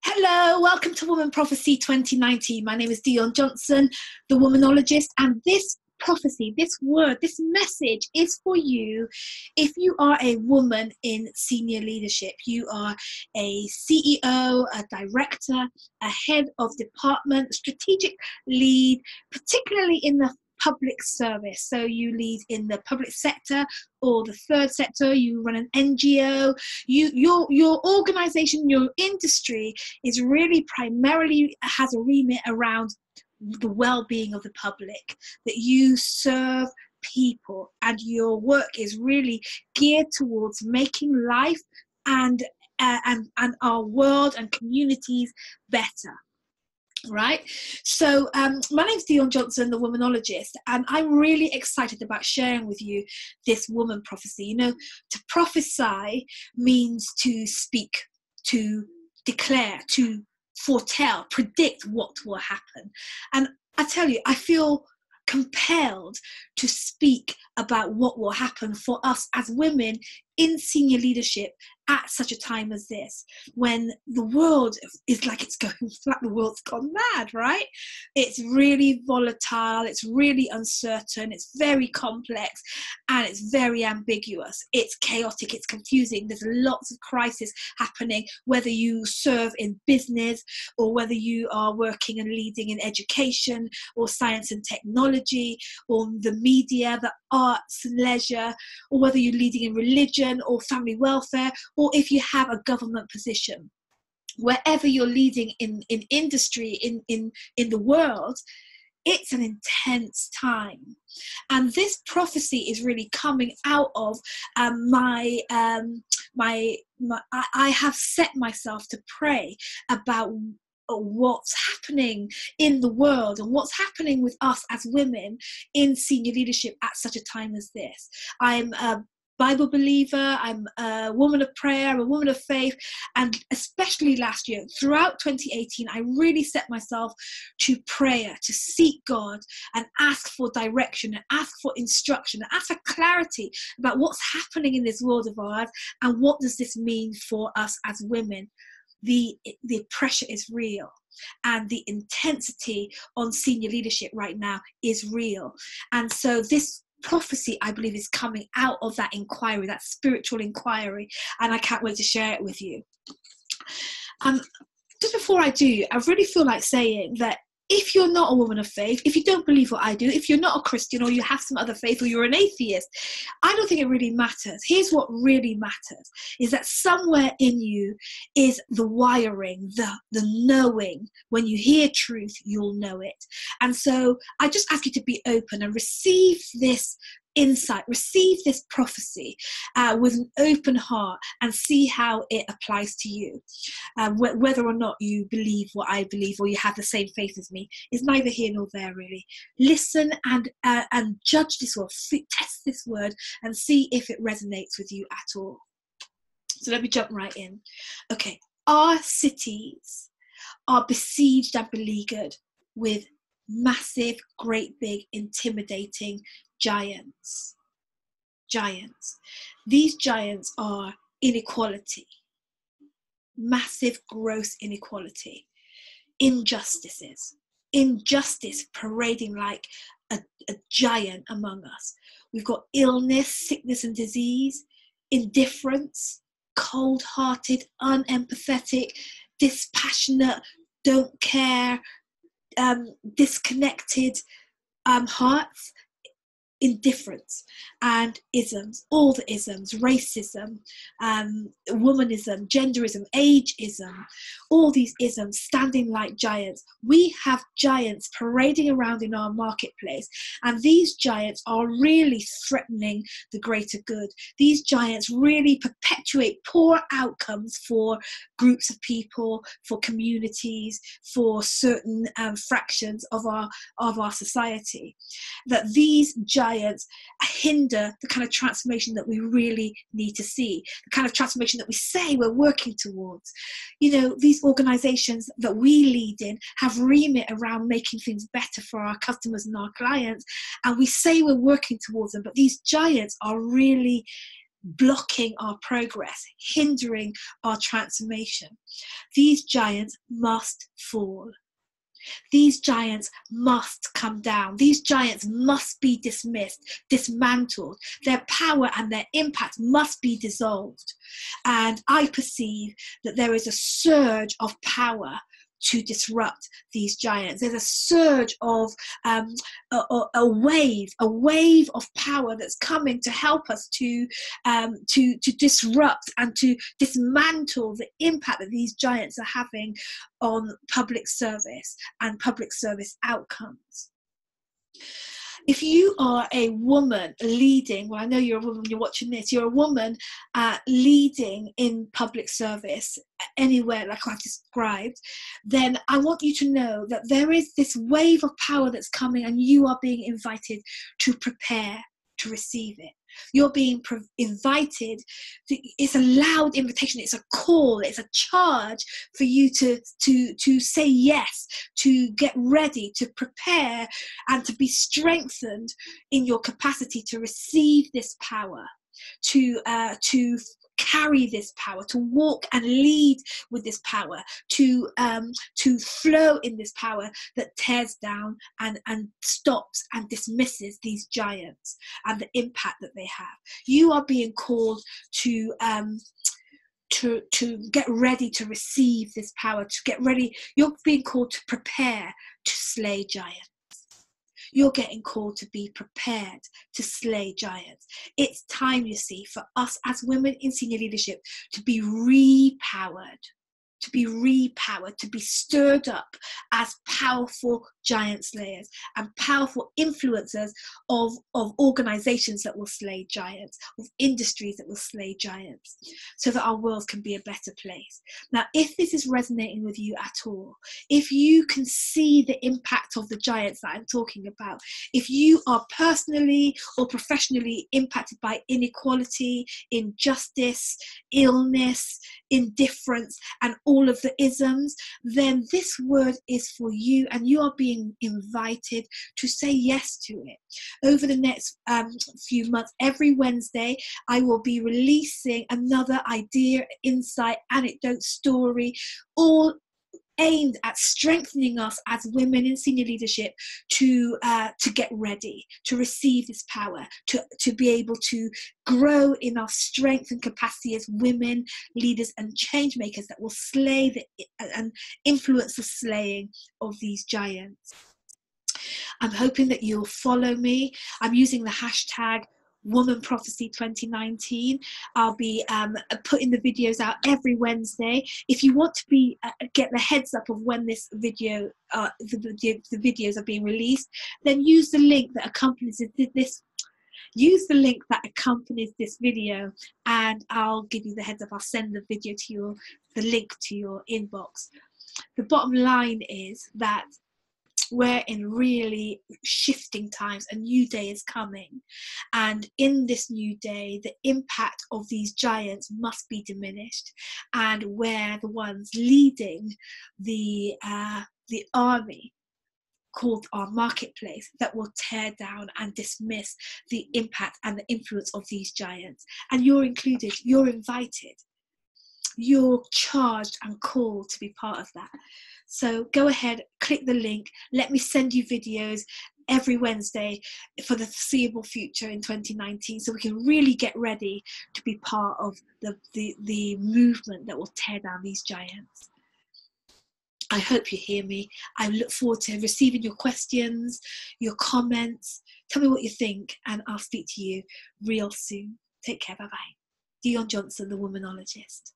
Hello, welcome to Woman Prophecy 2019. My name is Dion Johnson, the womanologist, and this prophecy, this word, this message is for you if you are a woman in senior leadership. You are a CEO, a director, a head of department, strategic lead, particularly in the public service. So you lead in the public sector or the third sector, you run an NGO, your organization, your industry is really primarily has a remit around the well-being of the public, that you serve people and your work is really geared towards making life and our world and communities better. Right, so my name's Dion Johnson, the womanologist, and I'm really excited about sharing with you this woman prophecy. You know, to prophesy means to speak, to declare, to foretell, predict what will happen. And I tell you, I feel compelled to speak about what will happen for us as women in senior leadership at such a time as this, when the world is like it's going flat, the world's gone mad, right? It's really volatile, it's really uncertain, it's very complex, and it's very ambiguous. It's chaotic, it's confusing, there's lots of crisis happening, whether you serve in business or whether you are working and leading in education or science and technology or the media, the arts and leisure, or whether you're leading in religion or family welfare, or if you have a government position. Wherever you're leading in industry, in the world, it's an intense time. And this prophecy is really coming out of I have set myself to pray about what's happening in the world and what's happening with us as women in senior leadership at such a time as this. I'm a Bible believer, I'm a woman of prayer, I'm a woman of faith, and especially last year, throughout 2018, I really set myself to prayer, to seek God and ask for direction and ask for instruction and ask for clarity about what's happening in this world of ours and what does this mean for us as women. The pressure is real and the intensity on senior leadership right now is real. And so this prophecy, I believe, is coming out of that inquiry, that spiritual inquiry, and I can't wait to share it with you. Just before I do, I really feel like saying that if you're not a woman of faith, if you don't believe what I do, if you're not a Christian or you have some other faith or you're an atheist, I don't think it really matters. Here's what really matters, is that somewhere in you is the wiring, the knowing. When you hear truth, you'll know it. And so I just ask you to be open and receive this insight, receive this prophecy with an open heart and see how it applies to you. Whether or not you believe what I believe or you have the same faith as me is neither here nor there, really. Listen and judge this word, test this word and see if it resonates with you at all. So let me jump right in. Okay, our cities are besieged and beleaguered with massive, great big, intimidating giants. These giants are inequality, massive, gross inequality, injustice parading like a giant among us. We've got illness, sickness and disease, indifference, cold-hearted, unempathetic, dispassionate, don't care, disconnected hearts, indifference and isms, all the isms, racism, womanism, genderism, ageism, all these isms standing like giants. We have giants parading around in our marketplace, and these giants are really threatening the greater good. These giants really perpetuate poor outcomes for groups of people, for communities, for certain fractions of our society. That these giants hinder the kind of transformation that we really need to see, the kind of transformation that we say we're working towards. You know, these organizations that we lead in have remit around making things better for our customers and our clients, and we say we're working towards them, but these giants are really blocking our progress, hindering our transformation. These giants must fall. These giants must come down. These giants must be dismissed, dismantled. Their power and their impact must be dissolved. And I perceive that there is a surge of power to disrupt these giants. There's a surge of a wave of power that's coming to help us to disrupt and to dismantle the impact that these giants are having on public service and public service outcomes. If you are a woman leading, well, I know you're a woman when you're watching this, you're a woman leading in public service anywhere like I've described, then I want you to know that there is this wave of power that's coming, and you are being invited to prepare to receive it. You're being invited. It's a loud invitation. It's a call. It's a charge for you to say yes, to get ready, to prepare, and to be strengthened in your capacity to receive this power, to carry this power, to walk and lead with this power, to flow in this power that tears down and stops and dismisses these giants and the impact that they have. You are being called to get ready to receive this power, to get ready. You're being called to prepare to slay giants. You're getting called to be prepared to slay giants. It's time, you see, for us as women in senior leadership to be repowered, to be stirred up as powerful giant slayers and powerful influencers of organizations that will slay giants, of industries that will slay giants, so that our world can be a better place. Now, if this is resonating with you at all, if you can see the impact of the giants that I'm talking about, if you are personally or professionally impacted by inequality, injustice, illness, indifference, and all of the isms, then this word is for you, and you are being invited to say yes to it. Over the next few months, every Wednesday, I will be releasing another idea, insight, anecdote, story, all aimed at strengthening us as women in senior leadership to get ready to receive this power, to be able to grow in our strength and capacity as women leaders and change makers that will slay and influence the slaying of these giants. I'm hoping that you'll follow me. I'm using the hashtag WomanProphesy2019. I'll be putting the videos out every Wednesday. If you want to get the heads up of when this video, the videos are being released, then use the link that accompanies this. Use the link that accompanies this video, and I'll give you the heads up. I'll send the video to the link to your inbox. The bottom line is that we're in really shifting times. A new day is coming, and in this new day, the impact of these giants must be diminished, and we're the ones leading the army called our marketplace that will tear down and dismiss the impact and the influence of these giants. And you're included, you're invited, you're charged and called to be part of that. So go ahead, click the link, let me send you videos every Wednesday for the foreseeable future in 2019, so we can really get ready to be part of the movement that will tear down these giants. I hope you hear me. I look forward to receiving your questions, your comments. Tell me what you think, and I'll speak to you real soon. Take care. Bye-bye. Dion Johnson, the Womanologist.